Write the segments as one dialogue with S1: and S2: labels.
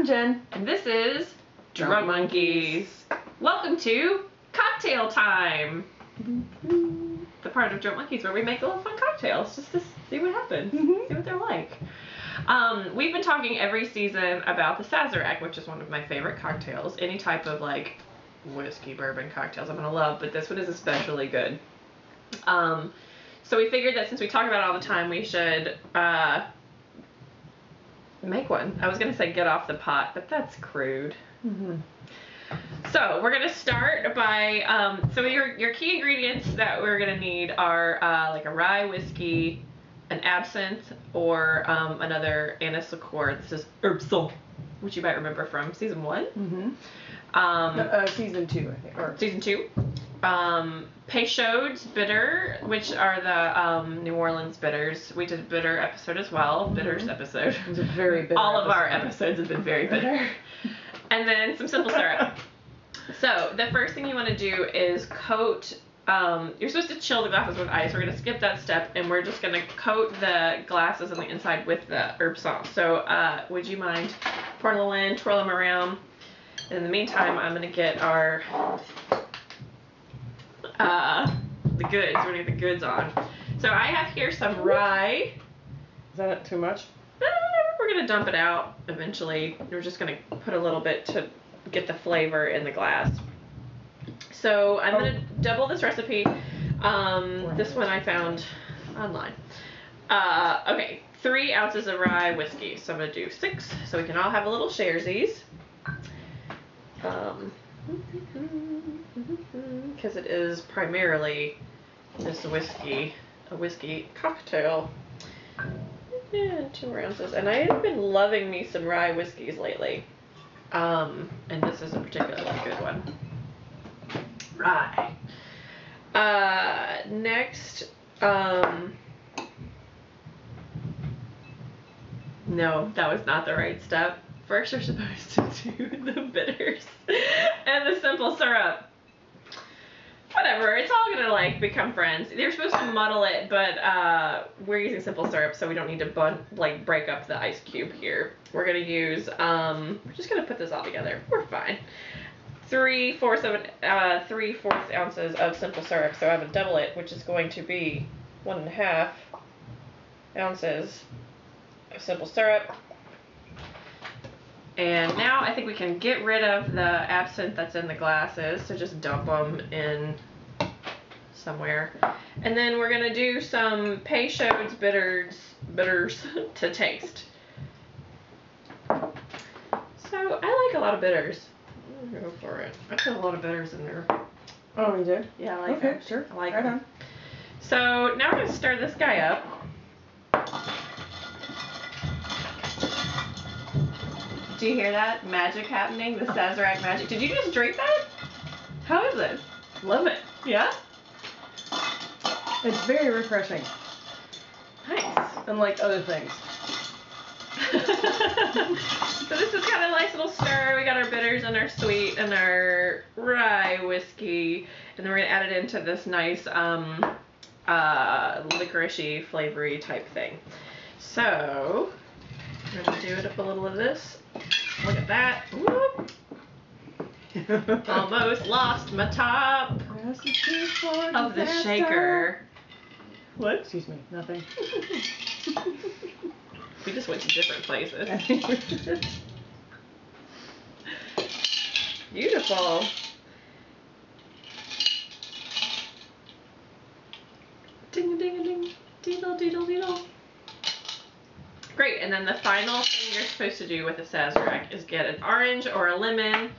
S1: I'm Jen.
S2: And this is Drunk Monkeys. Welcome to Cocktail Time. The part of Drunk Monkeys where we make little fun cocktails just to see what happens, see what they're like. We've been talking every season about the Sazerac, which is one of my favorite cocktails. Any type of like whiskey bourbon cocktails I'm gonna love, but this one is especially good. So we figured that since we talk about it all the time, we should make one. I was gonna say get off the pot, but that's crude. So we're gonna start by so your key ingredients that we're gonna need are like a rye whiskey, an absinthe, or another anise liqueur. This is Herbsol, which you might remember from season 1.
S1: Season 2, I think. Or
S2: season 2. Peychaud's bitter, which are the New Orleans bitters. We did a bitter episode as well. Bitters episode.
S1: It was a very bitter
S2: All of our
S1: episode.
S2: episodes have been very bitter. And then some simple syrup. So the first thing you want to do is coat. You're supposed to chill the glasses with ice. We're going to skip that step, and we're just going to coat the glasses on the inside with the Herbsol. So would you mind pouring a little in, twirl them around? In the meantime, I'm going to get our the goods. We're going to get the goods on. So I have here some rye.
S1: Is that too much?
S2: We're going to dump it out eventually. We're just going to put a little bit to get the flavor in the glass. So I'm going to double this recipe. This one I found online. Okay, 3 ounces of rye whiskey. So I'm going to do 6 so we can all have a little sharesies. Because it is primarily this whiskey, a whiskey cocktail. Yeah, 2 more ounces. And I have been loving me some rye whiskeys lately. And this is a particularly good one. Rye. Next, no, that was not the right step. First, you're supposed to do the bitters and the simple syrup. Whatever, it's all gonna like become friends. You're supposed to muddle it, but we're using simple syrup, so we don't need to break up the ice cube here. We're gonna use we're just gonna put this all together. We're fine. 3/4 ounces of simple syrup. So I have a double it, which is going to be 1.5 ounces of simple syrup. And now I think we can get rid of the absinthe that's in the glasses. So just dump them in somewhere. And then we're going to do some Peychaud's bitters to taste. So I like a lot of bitters. I'm going to go for it. I put a lot of bitters in there.
S1: Oh, you did?
S2: Yeah, I like them.
S1: Okay, sure.
S2: I like
S1: right
S2: them.
S1: on.
S2: So now we're going to stir this guy up. Do you hear that magic happening? The Sazerac magic. Did you just drink that? How is it? Love it. Yeah?
S1: It's very refreshing.
S2: Nice.
S1: Unlike other things.
S2: So this is kind of a nice little stir. We got our bitters and our sweet and our rye whiskey. And then we're going to add it into this nice licoricey, flavory type thing. So we're going to do it up a little of this. Look at that. Whoop. Almost lost my top of the shaker.
S1: What? Excuse me. Nothing.
S2: We just went to different places. Beautiful. Ding ding ding. Deedle deedle deedle. Great, and then the final thing you're supposed to do with a Sazerac is get an orange or a lemon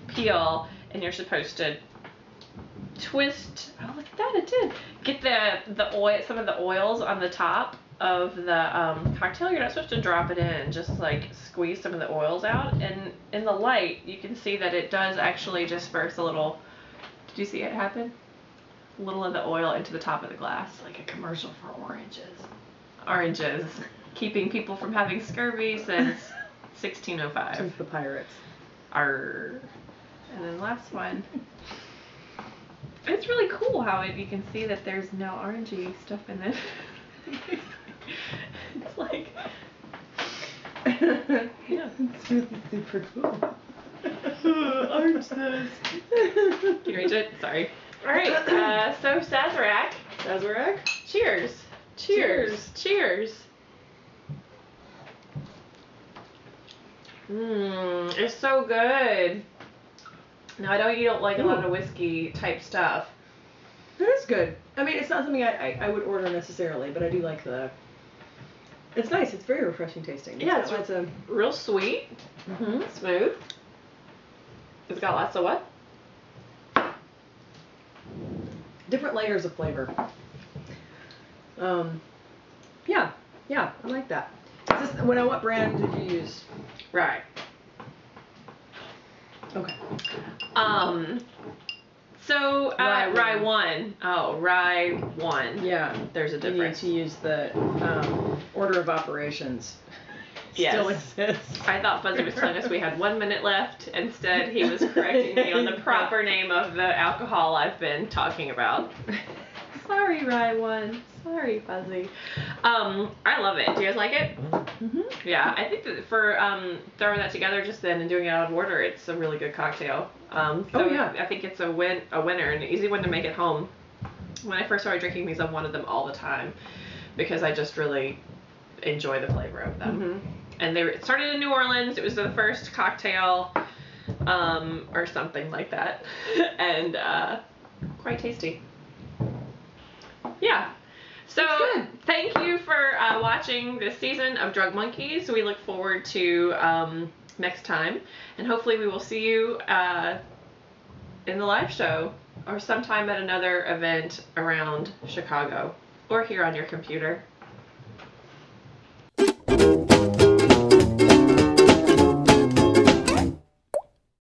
S2: peel, and you're supposed to twist. Oh, look at that! It did. Get the oil, some of the oils on the top of the cocktail. You're not supposed to drop it in. Just like squeeze some of the oils out, and in the light you can see that it does actually disperse a little. Did you see it happen? A little of the oil into the top of the glass, like a commercial for oranges. Oranges. Keeping people from having scurvy since 1605.
S1: Since the pirates.
S2: Arr. And then last one. It's really cool how you can see that there's no orangey stuff in it. It's like, yeah.
S1: It's really super cool.
S2: Orange zest. Can you reach it? Sorry. All right. So Sazerac.
S1: Sazerac.
S2: Cheers. Cheers. Cheers. It's so good. Now I know you don't like a lot of whiskey type stuff.
S1: It is good. I mean, it's not something I would order necessarily, but I do like the. It's nice. It's very refreshing tasting.
S2: Yeah, it's a real sweet, smooth. It's got lots of what?
S1: Different layers of flavor. Yeah, I like that. Is this, what brand did you use?
S2: Right.
S1: Okay.
S2: So rye 1. Oh, rye 1.
S1: Yeah.
S2: There's a difference.
S1: You need to use the order of operations.
S2: Yes.
S1: Still exists.
S2: I thought Fuzzy was telling us we had 1 minute left. Instead, he was correcting me on the proper name of the alcohol I've been talking about. Sorry, Rye 1. Sorry, Fuzzy. I love it. Do you guys like it?
S1: Mm-hmm.
S2: Yeah, I think that for throwing that together just then and doing it out of order, it's a really good cocktail. I think it's a winner, an easy one to make at home. When I first started drinking these, I wanted them all the time because I just really enjoy the flavor of them.
S1: Mm-hmm.
S2: And they started in New Orleans. It was the first cocktail or something like that. And quite tasty. Yeah. So thank you for watching this season of Drug Monkeys. We look forward to next time. And hopefully we will see you in the live show or sometime at another event around Chicago or here on your computer.